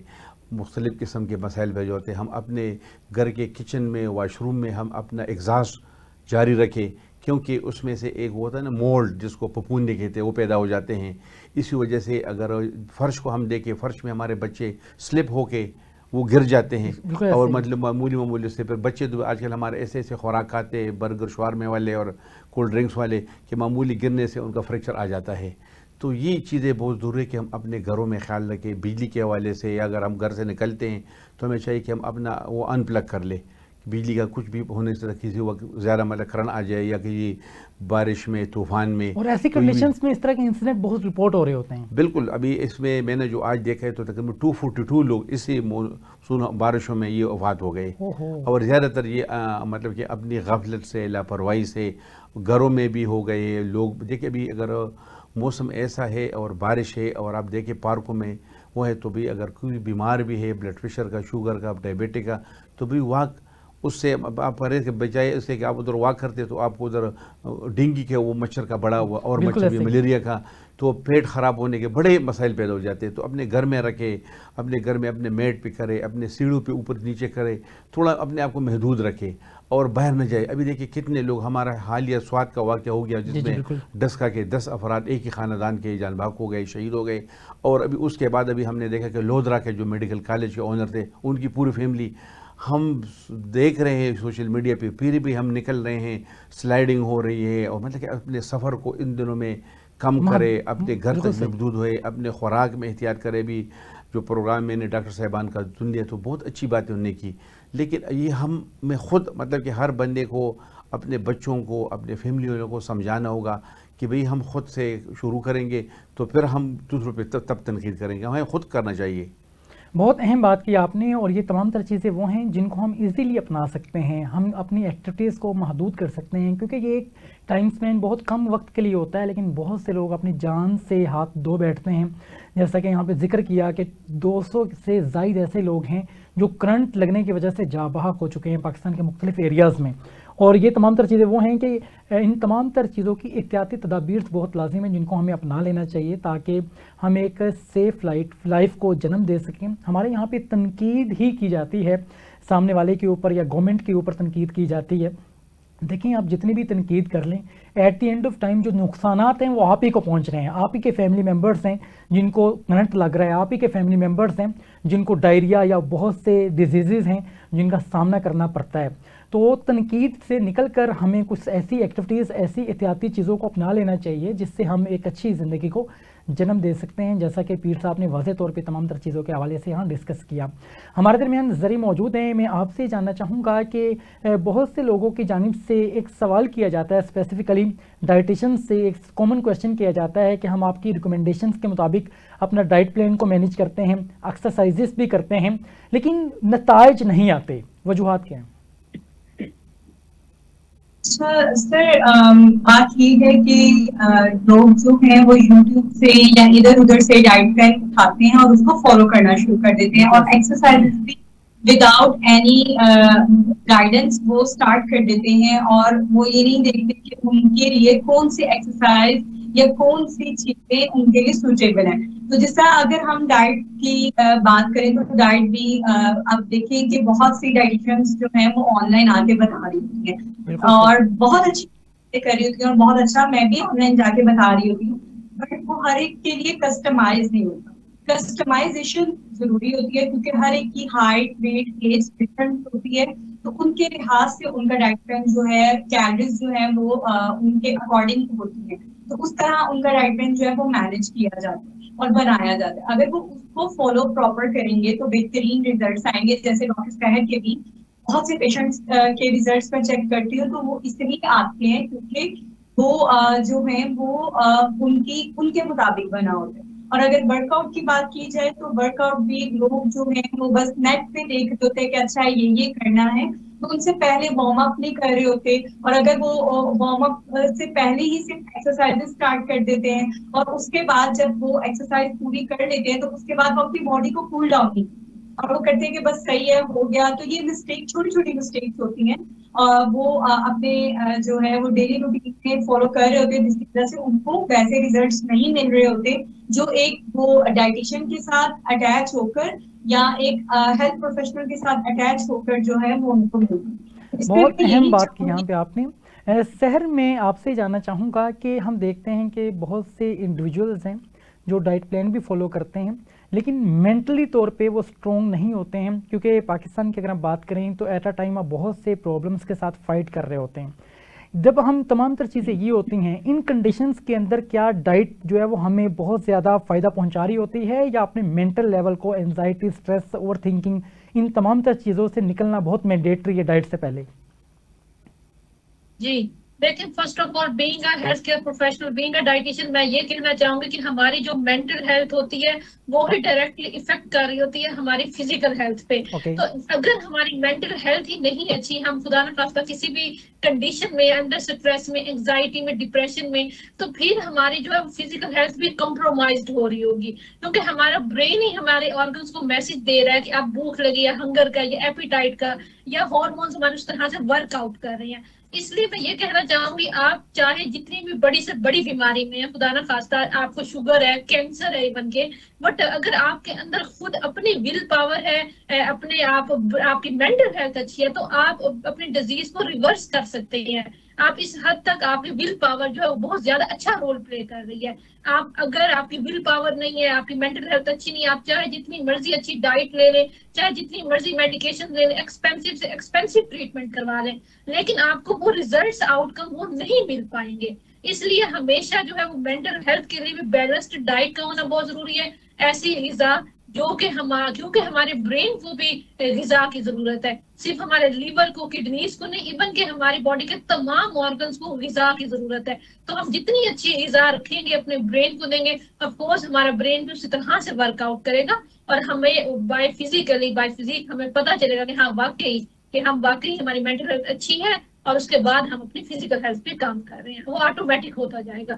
مختلف قسم کے مسائل پیدا ہوتے ہیں. ہم اپنے گھر کے کچن میں، واش روم میں ہم اپنا ایگزاسٹ جاری رکھیں، کیونکہ اس میں سے ایک ہوتا ہے نا مولڈ جس کو پپوندے کہتے ہیں، وہ پیدا ہو جاتے ہیں. اسی وجہ سے اگر فرش کو ہم دیکھیں، فرش میں ہمارے بچے سلپ ہو کے وہ گر جاتے ہیں، اور مطلب معمولی سے پھر بچے آج کل ہمارے ایسے خوراک کھاتے ہیں، برگر شوارمے والے اور کولڈ ڈرنکس والے، کہ معمولی گرنے سے ان کا فریکچر آ جاتا ہے. تو یہ چیزیں بہت ضروری ہے کہ ہم اپنے گھروں میں خیال رکھیں. بجلی کے حوالے سے اگر ہم گھر سے نکلتے ہیں تو ہمیں چاہیے کہ ہم اپنا وہ ان پلگ کر لیں. بجلی کا کچھ بھی ہونے سے کسی وقت زیادہ مطلب کرنٹ آ جائے یا کسی بارش میں، طوفان میں، اور ایسی کنڈیشنز میں اس طرح کے انسیڈنٹ بہت رپورٹ ہو رہے ہوتے ہیں. بالکل. ابھی اس میں نے جو آج دیکھا ہے تو تقریباً 242 لوگ اسی بارشوں میں یہ وفات ہو گئے. اور زیادہ تر یہ مطلب کہ اپنی غفلت سے، لاپرواہی سے گھروں میں بھی ہو گئے لوگ. دیکھیں ابھی اگر موسم ایسا ہے اور بارش ہے اور آپ دیکھیں پارکوں میں وہ ہے، تو بھی اگر کوئی بیمار بھی ہے بلڈ پریشر کا، شوگر کا، ڈائبٹک کا، تو بھی واک اس سے آپ پرہیز کے بجائے اس سے کہ آپ ادھر واک کرتے تو آپ کو ادھر ڈینگی کے وہ مچھر کا بڑا ہوا اور مچھر بھی ملیریا کا، تو پیٹ خراب ہونے کے بڑے مسائل پیدا ہو جاتے ہیں. تو اپنے گھر میں رکھے، اپنے گھر میں اپنے میٹ پہ کرے، اپنے سیڑھوں پہ اوپر نیچے کرے، تھوڑا اپنے آپ کو محدود رکھے اور باہر نہ جائے. ابھی دیکھیں کتنے لوگ، ہمارا حالیہ سوات کا واقعہ ہو گیا جس میں ڈسکا کے 10 افراد ایک ہی خاندان کے جان بحق ہو گئے، شہید ہو گئے. اور ابھی اس کے بعد ابھی ہم نے دیکھا کہ لودھرا کے جو میڈیکل کالج کے اونر تھے ان کی پوری فیملی، ہم دیکھ رہے ہیں سوشل میڈیا پہ، پھر بھی ہم نکل رہے ہیں، سلائڈنگ ہو رہی ہے. اور مطلب کہ اپنے سفر کو ان دنوں میں کم کرے، اپنے گھر تک محدود ہوئے، اپنے خوراک میں احتیاط کرے. بھی جو پروگرام میں نے ڈاکٹر صاحبان کا سن لیا تو بہت اچھی باتیں انہوں نے کی، لیکن یہ ہم میں خود مطلب کہ ہر بندے کو، اپنے بچوں کو، اپنے فیملی والوں کو سمجھانا ہوگا کہ بھئی ہم خود سے شروع کریں گے تو پھر ہم دوسروں پہ تب تنقید کریں گے. ہمیں خود کرنا چاہیے. بہت اہم بات کی آپ نے, اور یہ تمام تر چیزیں وہ ہیں جن کو ہم ایزیلی اپنا سکتے ہیں. ہم اپنی ایکٹیویٹیز کو محدود کر سکتے ہیں, کیونکہ یہ ایک ٹائم سپین بہت کم وقت کے لیے ہوتا ہے, لیکن بہت سے لوگ اپنی جان سے ہاتھ دھو بیٹھتے ہیں. جیسا کہ یہاں پہ ذکر کیا کہ 200 سے زائد ایسے لوگ ہیں جو کرنٹ لگنے کی وجہ سے جاں بحق ہو چکے ہیں پاکستان کے مختلف ایریاز میں. اور یہ تمام تر چیزیں وہ ہیں کہ ان تمام تر چیزوں کی احتیاطی تدابیر بہت لازم ہیں جن کو ہمیں اپنا لینا چاہیے تاکہ ہم ایک سیف لائف کو جنم دے سکیں. ہمارے یہاں پہ تنقید ہی کی جاتی ہے سامنے والے کے اوپر یا گورنمنٹ کے اوپر تنقید کی جاتی ہے. دیکھیں آپ جتنی بھی تنقید کر لیں, at the end of time جو نقصانات ہیں وہ آپ ہی کو پہنچ رہے ہیں. آپ ہی کے فیملی ممبرس ہیں جن کو کرنٹ لگ رہا ہے, آپ ہی کے فیملی ممبرس ہیں جن کو ڈائریا یا بہت سے ڈیزیزز ہیں جن کا سامنا کرنا پڑتا ہے. تو تنقید سے نکل کر ہمیں کچھ ایسی ایکٹیویٹیز, ایسی احتیاطی چیزوں کو اپنا لینا چاہیے جس سے ہم ایک اچھی زندگی کو جنم دے سکتے ہیں, جیسا کہ پیر صاحب نے واضح طور پہ تمام تر چیزوں کے حوالے سے یہاں ڈسکس کیا. ہمارے درمیان زری موجود ہیں. میں آپ سے جاننا چاہوں گا کہ بہت سے لوگوں کی جانب سے ایک سوال کیا جاتا ہے, اسپیسیفکلی ڈائٹیشن سے ایک کامن کویشچن کیا جاتا ہے کہ ہم آپ کی ریکمنڈیشنز کے مطابق اپنا ڈائٹ پلان کو مینیج کرتے ہیں, ایکسرسائزز بھی کرتے ہیں, لیکن نتائج نہیں آتے. وجوہات کیا ہیں؟ سر بات یہ ہے کہ لوگ جو ہیں وہ یوٹیوب سے یا ادھر ادھر سے ڈائٹ پلان اٹھاتے ہیں اور اس کو فالو کرنا شروع کر دیتے ہیں, اور ایکسرسائز بھی وداؤٹ اینی گائیڈنس وہ اسٹارٹ کر دیتے ہیں, اور وہ یہ نہیں دیکھتے کہ ان کے لیے کون سی ایکسرسائز یا کون سی چیزیں ان کے لیے سوٹیبل ہیں. تو جس طرح اگر ہم ڈائٹ کی بات کریں تو ڈائٹ بھی اب دیکھیں کہ بہت سی ڈائٹیشنز جو ہیں وہ آن لائن آ کے بتا رہی ہیں اور بہت اچھی کر رہی ہوتی ہیں, اور بہت اچھا میں بھی آن لائن جا کے بتا رہی ہوتی ہوں, بٹ وہ ہر ایک کے لیے کسٹمائز نہیں ہوتا. کسٹمائزیشن ضروری ہوتی ہے کیونکہ ہر ایک کی ہائٹ, ویٹ, ایج ڈفرنٹ ہوتی ہے, تو ان کے لحاظ سے ان کا ڈائٹ پلان جو ہے, کیلریز جو ہے وہ ان کے اکارڈنگ ہوتی ہے, تو اس طرح ان کا ڈائٹ پلان جو ہے وہ مینیج کیا جاتا ہے اور بنایا جاتا ہے. اگر وہ اس کو فالو پراپر کریں گے تو بہترین ریزلٹس آئیں گے. جیسے ڈاکٹر سہر کے بھی بہت سے پیشنٹس کے ریزلٹس میں چیک کرتی ہوں تو وہ اس لیے آتے ہیں کیونکہ وہ جو ہیں وہ ان کے مطابق بنا ہوتا ہے. اور اگر ورک آؤٹ کی بات کی جائے تو ورک آؤٹ بھی لوگ جو ہیں وہ بس نیٹ پہ دیکھ رہے ہوتے ہیں کہ اچھا یہ کرنا ہے, تو ان سے پہلے وارم اپ نہیں کر رہے ہوتے, اور اگر وہ وارم اپ سے پہلے ہی صرف ایکسرسائز اسٹارٹ کر دیتے ہیں اور اس کے بعد جب وہ ایکسرسائز پوری کر لیتے ہیں تو اس کے بعد وہ اپنی باڈی کو کول ڈاؤن نہیں اور وہ کرتے ہیں کہ بس صحیح ہے, ہو گیا. تو یہ مسٹیک, چھوٹی چھوٹی مسٹیکس ہوتی ہیں, وہ اپنے جو ہے وہ ڈیلی روٹین میں فالو کر رہے ہوتے ہیں, جس کی وجہ سے ان کو ویسے ریزلٹس نہیں مل رہے ہوتے جو ایک وہ ڈائٹیشین کے ساتھ اٹیچ ہو کر یا ایک ہیلتھ پروفیشنل کے ساتھ اٹیچ ہو کر جو ہے وہ ان کو ملتی. بہت اہم بات کی یہاں پہ آپ نے. سحر میں آپ سے جاننا چاہوں گا کہ ہم دیکھتے ہیں کہ بہت سے انڈیویجولز ہیں جو ڈائٹ پلان بھی فالو کرتے ہیں لیکن مینٹلی طور پہ وہ اسٹرونگ نہیں ہوتے ہیں, کیونکہ پاکستان کی اگر ہم بات کریں تو ایٹ اے ٹائم آپ بہت سے پرابلمس کے ساتھ فائٹ کر رہے ہوتے ہیں. جب ہم تمام تر چیزیں یہ ہوتی ہیں, ان کنڈیشنز کے اندر کیا ڈائٹ جو ہے وہ ہمیں بہت زیادہ فائدہ پہنچا رہی ہوتی ہے, یا اپنے مینٹل لیول کو, انزائٹی, اسٹریس, اوور تھنکنگ, ان تمام تر چیزوں سے نکلنا بہت مینڈیٹری ہے ڈائٹ سے پہلے؟ جی لیکن first of all being a health care professional, being a dietitian, میں یہ کہنا چاہوں گی کہ ہماری جو مینٹل ہیلتھ ہوتی ہے وہ ہی ڈائریکٹلی افیکٹ کر رہی ہوتی ہے ہماری فزیکل ہیلتھ پہ. تو اگر ہماری مینٹل ہیلتھ ہی نہیں اچھی, ہم خدا نخواستہ کسی بھی کنڈیشن میں, انڈر اسٹریس میں, انگزائٹی میں, ڈپریشن میں, تو پھر ہماری جو ہے فزیکل ہیلتھ بھی کمپرومائزڈ ہو رہی ہوگی, کیونکہ ہمارا برین ہی ہمارے آرگنس کو میسج دے رہا ہے کہ اب بھوک لگی ہے, ہنگر کا یا ایپیٹائٹ کا, یا ہارمونز ہمارے اس طرح سے ورک آؤٹ کر رہے ہیں. اس لیے میں یہ کہنا چاہوں گی, آپ چاہے جتنی بھی بڑی سے بڑی بیماری میں, خدا نہ خواستہ آپ کو شوگر ہے, کینسر ہے ایون کے, بٹ اگر آپ کے اندر خود اپنی ول پاور ہے, اپنے آپ کی مینٹل ہیلتھ اچھی ہے, تو آپ اپنی ڈیزیز کو ریورس کر سکتے ہیں. آپ اس حد تک آپ کی ول پاور جو ہے وہ بہت زیادہ اچھا رول پلے کر رہی ہے. اگر آپ کی ول پاور نہیں ہے, آپ کی مینٹل ہیلتھ اچھی نہیں ہے, آپ چاہے جتنی مرضی اچھی ڈائٹ لے لیں, چاہے جتنی مرضی میڈیکیشن لے لیں, ایکسپینسو سے ایکسپینسو ٹریٹمنٹ کروا لیں, لیکن آپ کو وہ ریزلٹس آؤٹ کم وہ نہیں مل پائیں گے. اس لیے ہمیشہ جو ہے وہ مینٹل ہیلتھ کے لیے بھی بیلنسڈ ڈائٹ کا ہونا بہت ضروری ہے. ایسی غذا کیونکہ ہمارے برین کو بھی غذا کی ضرورت ہے، صرف ہمارے لیور کو، کڈنیز کو نہیں، ایون کہ ہماری باڈی کے تمام آرگنس کو غذا کی ضرورت ہے. تو ہم جتنی اچھی غذا رکھیں گے، اپنے برین کو دیں گے، آف کورس ہمارا برین بھی اسی طرح سے ورک آؤٹ کرے گا، اور ہمیں بائی فزیک ہمیں پتہ چلے گا کہ ہاں واقعی ہماری مینٹل ہیلتھ اچھی ہے، اور اس کے بعد ہم اپنی فزیکل ہیلتھ پہ کام کر رہے ہیں، وہ آٹومیٹک ہوتا جائے گا.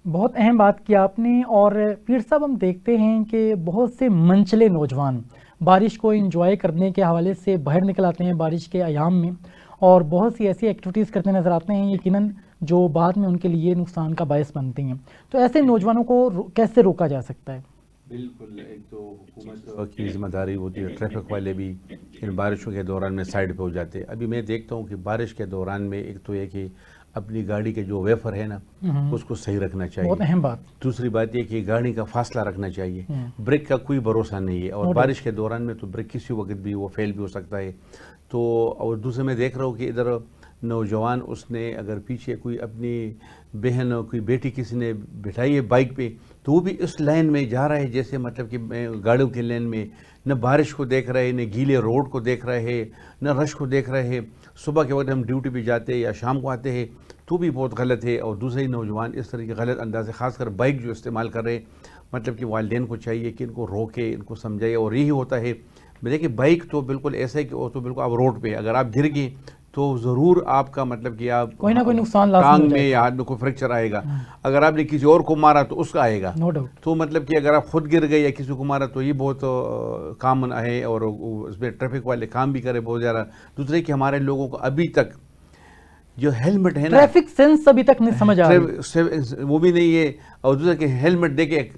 بہت اہم بات کی آپ نے. اور پیر صاحب ہم دیکھتے ہیں کہ بہت سے منچلے نوجوان بارش کو انجوائے کرنے کے حوالے سے باہر نکل آتے ہیں بارش کے ایام میں، اور بہت سی ایسی ایکٹیویٹیز کرتے نظر آتے ہیں یقیناً جو بعد میں ان کے لیے نقصان کا باعث بنتی ہیں. تو ایسے نوجوانوں کو کیسے روکا جا سکتا ہے؟ بالکل، ایک تو حکومت کی ذمہ داری ہوتی ہے، ٹریفک والے بھی ان بارشوں کے دوران میں سائڈ پہ ہو جاتے ہیں. ابھی میں دیکھتا ہوں کہ بارش کے دوران میں ایک تو یہ کہ اپنی گاڑی کے جو ویفر ہے نا اس کو صحیح رکھنا چاہیے. بہت اہم بات. دوسری بات یہ کہ گاڑی کا فاصلہ رکھنا چاہیے. بریک کا کوئی بھروسہ نہیں ہے، اور بارش کے دوران میں تو بریک کسی وقت بھی وہ فیل بھی ہو سکتا ہے. تو اور دوسرے میں دیکھ رہا ہوں کہ ادھر نوجوان اس نے اگر پیچھے کوئی اپنی بہن اور کوئی بیٹی کسی نے بٹھائی ہے بائک پہ، تو وہ بھی اس لائن میں جا رہا ہے جیسے مطلب کہ گاڑیوں کے لائن میں، نہ بارش کو دیکھ رہے، نہ گیلے روڈ کو دیکھ رہے، نہ رش کو دیکھ رہے. صبح کے وقت ہم ڈیوٹی پہ جاتے ہیں یا شام کو آتے ہیں تو بھی بہت غلط ہے. اور دوسرے نوجوان اس طرح کے غلط انداز، خاص کر بائک جو استعمال کر رہے، مطلب کہ والدین کو چاہیے کہ ان کو روکے، ان کو سمجھائے. اور یہی ہوتا ہے دیکھیں بائک تو بالکل ایسا ہے کہ وہ تو بالکل آپ روڈ پہ اگر آپ گر گئے تو ضرور آپ کا مطلب کہ آپ کوئی نہ کوئی نقصان لازمی ٹانگ میں یا ہاتھ میں کوئی فریکچر آئے گا. اگر آپ نے کسی اور کو مارا تو اس کا آئے گا. No doubt. تو مطلب کہ اگر آپ خود گر گئے یا کسی کو مارا تو یہ بہت کامن ہے، اور اس میں ٹریفک والے کام بھی کرے بہت زیادہ. دوسرے کہ ہمارے لوگوں کو ابھی تک جو ہیلمٹ ہے نا، ٹریفک سینس ابھی تک نہیں سمجھ آ رہی، وہ بھی نہیں ہے. اور دوسرا کہ ہیلمٹ دے کے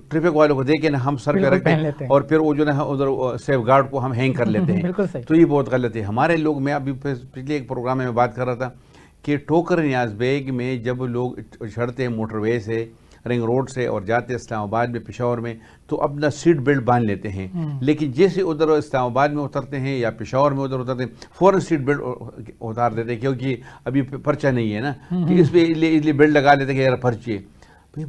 ٹریفک والوں کو دے کے نا ہم سر پہ رکھتے ہیں اور پھر وہ جو نا ادھر سیف گارڈ کو ہم ہینگ کر لیتے ہیں. تو یہ بہت غلط ہے. ہمارے لوگ، میں ابھی پچھلے ایک پروگرام میں بات کر رہا تھا کہ ٹوکر نیاز بیگ میں جب لوگ چڑھتے ہیں موٹر وے سے، رنگ روڈ سے، اور جاتے ہیں اسلام آباد میں، پشاور میں، تو اپنا سیٹ بیلٹ باندھ لیتے ہیں. لیکن جیسے ادھر اسلام آباد میں اترتے ہیں یا پشاور میں ادھر اترتے ہیں فوراً سیٹ بیلٹ اتار دیتے ہیں، کیونکہ ابھی پرچہ نہیں ہے نا، کہ اس پہ لیے بیلٹ لگا لیتے ہیں کہ یار پرچے.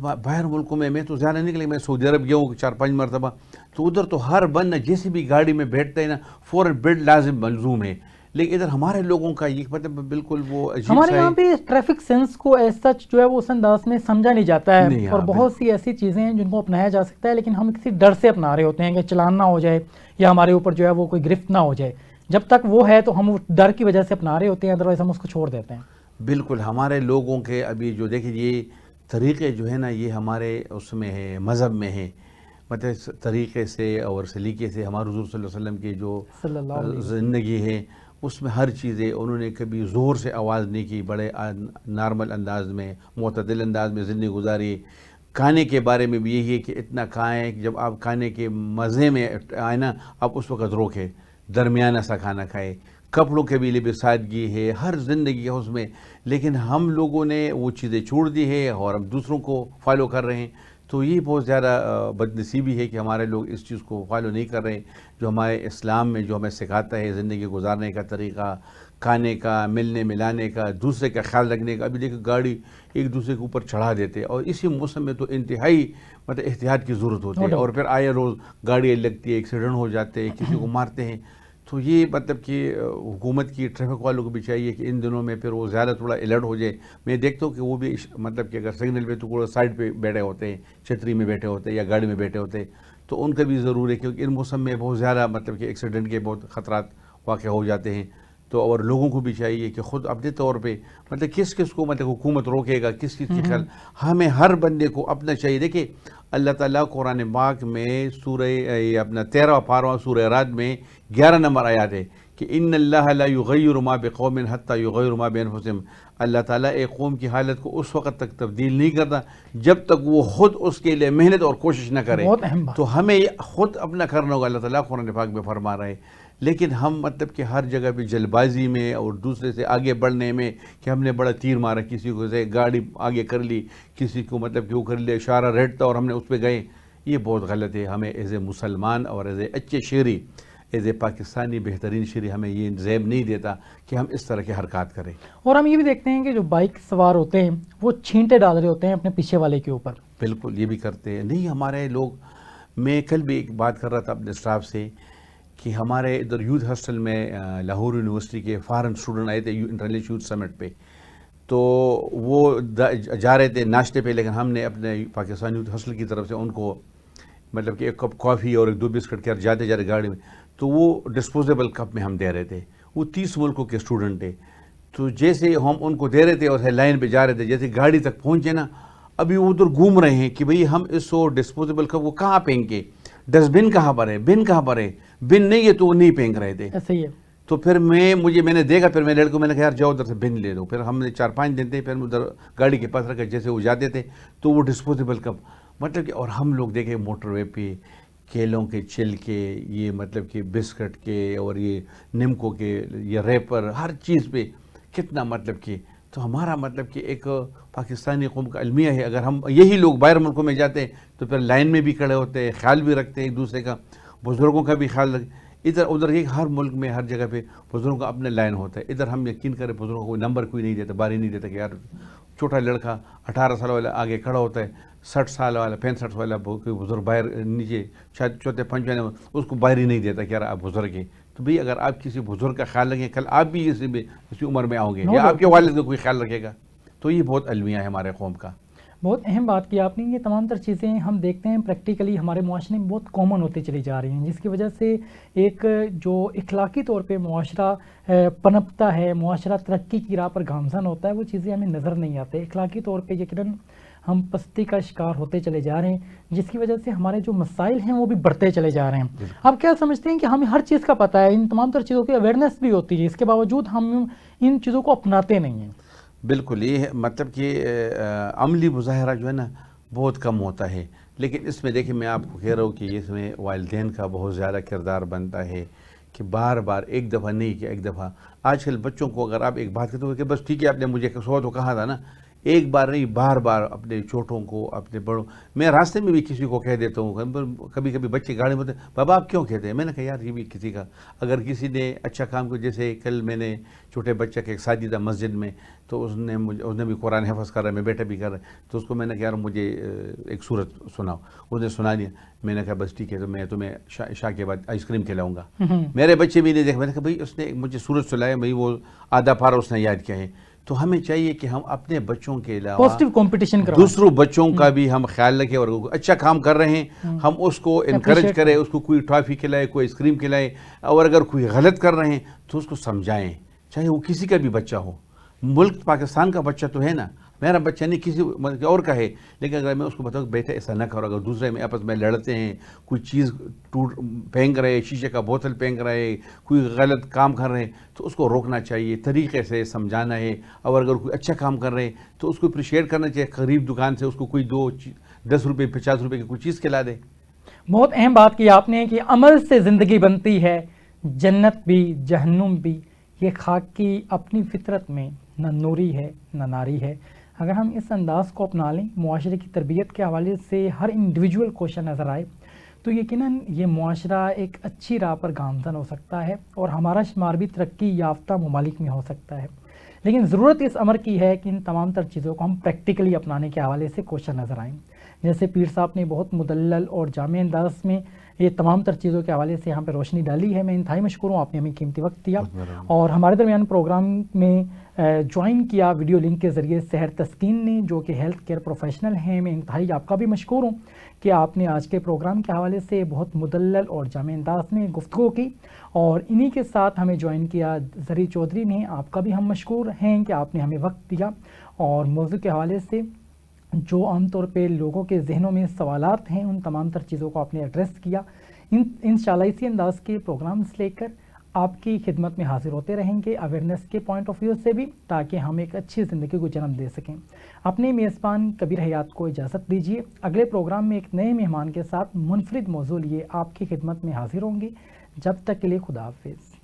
باہر ملکوں میں تو زیادہ نکلے، میں سعودی عرب گیا ہوں 4-5 مرتبہ، تو ادھر تو ہر بند جیسے بھی گاڑی میں بیٹھتے ہیں نا فوراً بیلٹ لازم ملزوم ہے. لیکن ادھر ہمارے لوگوں کا یہ مطلب بالکل وہ عجیب سا ہے. ہمارے یہاں پہ ٹریفک سینس کو ایز سچ جو ہے وہ اس انداز میں سمجھا نہیں جاتا ہے، اور بہت سی ایسی چیزیں ہیں جن کو اپنایا جا سکتا ہے، لیکن ہم کسی ڈر سے اپنا رہے ہوتے ہیں کہ چلان نہ ہو جائے یا ہمارے اوپر جو ہے وہ کوئی گرفت نہ ہو جائے. جب تک وہ ہے تو ہم اس ڈر کی وجہ سے اپنا رہے ہوتے ہیں، ادروائز ہم اس کو چھوڑ دیتے ہیں. بالکل ہمارے لوگوں کے ابھی جو دیکھیں یہ طریقے جو ہے نا، یہ ہمارے اس میں ہے، مذہب میں ہے. مطلب طریقے سے اور سلیقے سے ہمارے حضور صلی اللہ علیہ وسلم کی جو زندگی ہے اس میں ہر چیزیں انہوں نے کبھی زور سے آواز نہیں کی، بڑے نارمل انداز میں، معتدل انداز میں زندگی گزاری. کھانے کے بارے میں بھی یہی ہے کہ اتنا کھائیں کہ جب آپ کھانے کے مزے میں آئے نا آپ اس وقت روکیں، درمیانہ سا کھانا کھائیں. کپڑوں کے بھی لیے سادگی ہے، ہر زندگی ہے اس میں. لیکن ہم لوگوں نے وہ چیزیں چھوڑ دی ہے اور ہم دوسروں کو فالو کر رہے ہیں. تو یہ بہت زیادہ بدنصیبی ہے کہ ہمارے لوگ اس چیز کو فالو نہیں کر رہے جو ہمارے اسلام میں جو ہمیں سکھاتا ہے زندگی گزارنے کا طریقہ، کھانے کا، ملنے ملانے کا، دوسرے کا خیال رکھنے کا. ابھی دیکھیں گاڑی ایک دوسرے کے اوپر چڑھا دیتے، اور اسی موسم میں تو انتہائی مطلب احتیاط کی ضرورت ہوتی ہے. اور پھر آئے روز گاڑیاں لگتی ہے، ایکسیڈنٹ ہو جاتے ہیں، کسی کو مارتے ہیں. تو یہ مطلب کہ حکومت کی ٹریفک والوں کو بھی چاہیے کہ ان دنوں میں پھر وہ زیادہ تھوڑا الرٹ ہو جائے. میں دیکھتا ہوں کہ وہ بھی مطلب کہ اگر سگنل پہ تو وہ سائڈ پہ بیٹھے ہوتے ہیں، چھتری میں بیٹھے ہوتے ہیں یا گاڑی میں بیٹھے ہوتے ہیں. تو ان کا بھی ضرور ہے کیونکہ ان موسم میں بہت زیادہ مطلب کہ ایکسیڈنٹ کے بہت خطرات واقع ہو جاتے ہیں. تو اور لوگوں کو بھی چاہیے کہ خود اپنے طور پہ مطلب کس کس کو مطلب حکومت روکے گا، کس کی خیال، ہمیں ہر بندے کو اپنا چاہیے. دیکھیں اللہ تعالیٰ قرآن پاک میں سورہ اپنا 13 پارواں سورہ رعد میں 11 نمبر آیات ہے کہ ان اللہ لا یغیر ما بقوم حتی یغیر ما بانفسہم. اللہ تعالیٰ ایک قوم کی حالت کو اس وقت تک تبدیل نہیں کرتا جب تک وہ خود اس کے لیے محنت اور کوشش نہ کرے. تو ہمیں خود اپنا کرنا ہوگا، اللہ تعالیٰ قرآن پاک میں فرما رہے ہیں. لیکن ہم مطلب کہ ہر جگہ پہ جلد بازی میں اور دوسرے سے آگے بڑھنے میں کہ ہم نے بڑا تیر مارا، کسی کو سے گاڑی آگے کر لی، کسی کو مطلب کہ وہ کر لیا، اشارہ ریڈ تھا اور ہم نے اس پہ گئے. یہ بہت غلط ہے. ہمیں ایز اے مسلمان اور ایز اے اچھے شہری، ایز اے پاکستانی بہترین شہری ہمیں یہ زیب نہیں دیتا کہ ہم اس طرح کی حرکات کریں. اور ہم یہ بھی دیکھتے ہیں کہ جو بائک سوار ہوتے ہیں وہ چھینٹے ڈال رہے ہوتے ہیں اپنے پیچھے والے کے اوپر. بالکل یہ بھی کرتے ہیں. نہیں، ہمارے لوگ میں کل بھی ایک بات کر رہا تھا اپنے اسٹاف سے کہ ہمارے ادھر یوتھ ہاسٹل میں لاہور یونیورسٹی کے فارن اسٹوڈنٹ آئے تھے انٹرنیشنل یوتھ سمٹ پہ، تو وہ جا رہے تھے ناشتے پہ، لیکن ہم نے اپنے پاکستان یوتھ ہاسٹل کی طرف سے ان کو مطلب کہ ایک کپ کافی اور ایک 2 بسکٹ کے جاتے جا رہے گاڑی میں، تو وہ ڈسپوزیبل کپ میں ہم دے رہے تھے. وہ 30 ملکوں کے اسٹوڈنٹ تھے. تو جیسے ہم ان کو دے رہے تھے اور لائن پہ جا رہے تھے، جیسے گاڑی تک پہنچے نا، ابھی وہ ادھر گھوم رہے ہیں کہ بھئی ہم اس کو ڈسپوزیبل کپ کو کہاں پھینک کے، ڈسٹ بن کہاں پر ہے، بن کہاں پر ہے، بن نہیں ہے تو وہ نہیں پھینک رہے تھے. ایسا ہی ہے. تو پھر میں نے دیکھا، پھر میرے لڑکے کو میں نے کہا یار جاؤ ادھر سے بن لے دو. پھر ہم نے 4-5 دن تھے، پھر ادھر گاڑی کے پاس رکھا، جیسے وہ جاتے تھے تو وہ ڈسپوزیبل کپ مطلب کہ، اور ہم لوگ دیکھے موٹر وے پہ کیلوں کے چھلکے، یہ مطلب کہ بسکٹ کے اور یہ نمکو کے یہ ریپر، ہر چیز پہ کتنا مطلب کہ. تو ہمارا مطلب کہ ایک پاکستانی قوم کا المیہ ہے. اگر ہم یہی لوگ باہر ملکوں میں جاتے ہیں تو پھر لائن میں بھی کھڑے ہوتے ہیں، خیال بھی رکھتے ہیں ایک دوسرے کا، بزرگوں کا بھی خیال رکھتے. ادھر ادھر ایک ہر ملک میں ہر جگہ پہ بزرگوں کا اپنے لائن ہوتا ہے. ادھر ہم یقین کریں بزرگوں کو نمبر کوئی نہیں دیتا، باری نہیں دیتا کہ یار چھوٹا لڑکا 18 سال والا آگے کھڑا ہوتا ہے، 60 سال والا 65 والا کوئی بزرگ باہر نیچے چوتھے پنجویں اس کو باہر ہی نہیں دیتا کہ یار آپ بزرگ ہیں. تو بھئی اگر آپ کسی بزرگ کا خیال رکھیں، کل آپ بھی اسی عمر میں آؤ گے، یا آپ کے والد کا کوئی خیال رکھے گا. تو یہ بہت المیہ ہے ہمارے قوم کا. بہت اہم بات کی آپ نے. یہ تمام تر چیزیں ہم دیکھتے ہیں پریکٹیکلی ہمارے معاشرے میں بہت کامن ہوتی چلی جا رہی ہیں، جس کی وجہ سے ایک جو اخلاقی طور پہ معاشرہ پنپتا ہے، معاشرہ ترقی کی راہ پر گامزن ہوتا ہے، وہ چیزیں ہمیں نظر نہیں آتے. اخلاقی طور پہ یقیناً ہم پستی کا شکار ہوتے چلے جا رہے ہیں، جس کی وجہ سے ہمارے جو مسائل ہیں وہ بھی بڑھتے چلے جا رہے ہیں. آپ کیا سمجھتے ہیں کہ ہمیں ہر چیز کا پتہ ہے، ان تمام تر چیزوں کی اویئرنیس بھی ہوتی ہے، اس کے باوجود ہم ان چیزوں کو اپناتے نہیں ہیں؟ بالکل، یہ مطلب کہ عملی مظاہرہ جو ہے نا بہت کم ہوتا ہے. لیکن اس میں دیکھیں میں آپ کو کہہ رہا ہوں کہ اس میں والدین کا بہت زیادہ کردار بنتا ہے کہ بار بار ایک دفعہ نہیں کہ ایک دفعہ. آج کل بچوں کو اگر آپ ایک بات کہتے ہو کہ بس ٹھیک ہے آپ نے مجھے تو کہا تھا نا، ایک بار نہیں بار بار اپنے چھوٹوں کو، اپنے بڑوں، میں راستے میں بھی کسی کو کہہ دیتا ہوں. کبھی کبھی بچے گاڑی میں ہوتے ہیں، بابا آپ کیوں کہتے ہیں؟ میں نے کہا یار یہ بھی کسی کا، اگر کسی نے اچھا کام کیا، جیسے کل میں نے چھوٹے بچہ کے ایک شادی تھا مسجد میں، تو اس نے بھی قرآن حفظ کر رہا ہے، میں بیٹا بھی کر رہا ہے، تو اس کو میں نے کہا یار مجھے ایک سورت سناؤ. اس نے سنا دیا. میں نے کہا بس ٹھیک ہے، تو میں تمہیں عشاء کے بعد آئس کریم کھلاؤں گا. میرے بچے بھی نہیں دیکھا. میں نے کہا بھائی اس نے مجھے سورت سنایا، بھائی وہ آدھا پارا اس نے یاد کیا ہے. تو ہمیں چاہیے کہ ہم اپنے بچوں کے علاوہ پازیٹیو کمپٹیشن کریں، دوسروں بچوں کا بھی ہم خیال رکھیں، اور اچھا کام کر رہے ہیں ہم اس کو انکریج کریں، اس کو کوئی ٹافی کھلائے، کوئی آئس کریم کھلائے، اور اگر کوئی غلط کر رہے ہیں تو اس کو سمجھائیں، چاہے وہ کسی کا بھی بچہ ہو. ملک پاکستان کا بچہ تو ہے نا، میرا بچہ نہیں کسی اور کا ہے. لیکن اگر میں اس کو بتاؤں بیٹا ایسا نہ کرو، اگر دوسرے میں آپس میں لڑتے ہیں، کوئی چیز پھینک رہے، شیشے کا بوتل پھینک رہے، کوئی غلط کام کر رہے ہیں، تو اس کو روکنا چاہیے، طریقے سے سمجھانا ہے. اور اگر کوئی اچھا کام کر رہے ہیں تو اس کو اپریشیٹ کرنا چاہیے. قریب دکان سے اس کو کوئی 10 روپے 50 روپے کی کوئی چیز کھلا دے. بہت اہم بات کی آپ نے کہ عمل سے زندگی بنتی ہے، جنت بھی جہنم بھی. یہ خاک کی اپنی فطرت میں نہ نوری ہے نہ ناری ہے. اگر ہم اس انداز کو اپنا لیں، معاشرے کی تربیت کے حوالے سے ہر انڈیویجول کوشش نظر آئے، تو یقیناً یہ معاشرہ ایک اچھی راہ پر گامزن ہو سکتا ہے اور ہمارا شمار بھی ترقی یافتہ ممالک میں ہو سکتا ہے. لیکن ضرورت اس امر کی ہے کہ ان تمام تر چیزوں کو ہم پریکٹیکلی اپنانے کے حوالے سے کوشش نظر آئیں. جیسے پیر صاحب نے بہت مدلل اور جامع انداز میں یہ تمام تر چیزوں کے حوالے سے یہاں پہ روشنی ڈالی ہے. میں انتہائی مشکور ہوں، آپ نے ہمیں قیمتی وقت دیا اور ہمارے درمیان پروگرام میں جوائن کیا ویڈیو لنک کے ذریعے سحر تسکین نے، جو کہ ہیلتھ کیئر پروفیشنل ہیں. میں انتہائی آپ کا بھی مشکور ہوں کہ آپ نے آج کے پروگرام کے حوالے سے بہت مدلل اور جامع انداز میں گفتگو کی، اور انہی کے ساتھ ہمیں جوائن کیا زری چودھری نے. آپ کا بھی ہم مشکور ہیں کہ آپ نے ہمیں وقت دیا اور موضوع کے حوالے سے جو عام طور پہ لوگوں کے ذہنوں میں سوالات ہیں ان تمام تر چیزوں کو آپ نے ایڈریس کیا. انشاءاللہ اسی انداز کے پروگرامز لے کر آپ کی خدمت میں حاضر ہوتے رہیں گے، اویئرنیس کے پوائنٹ آف ویو سے بھی، تاکہ ہم ایک اچھی زندگی کو جنم دے سکیں. اپنے میزبان کبیر حیات کو اجازت دیجیے. اگلے پروگرام میں ایک نئے مہمان کے ساتھ منفرد موضوع لیے آپ کی خدمت میں حاضر ہوں گے. جب تک کے لیے خدا حافظ.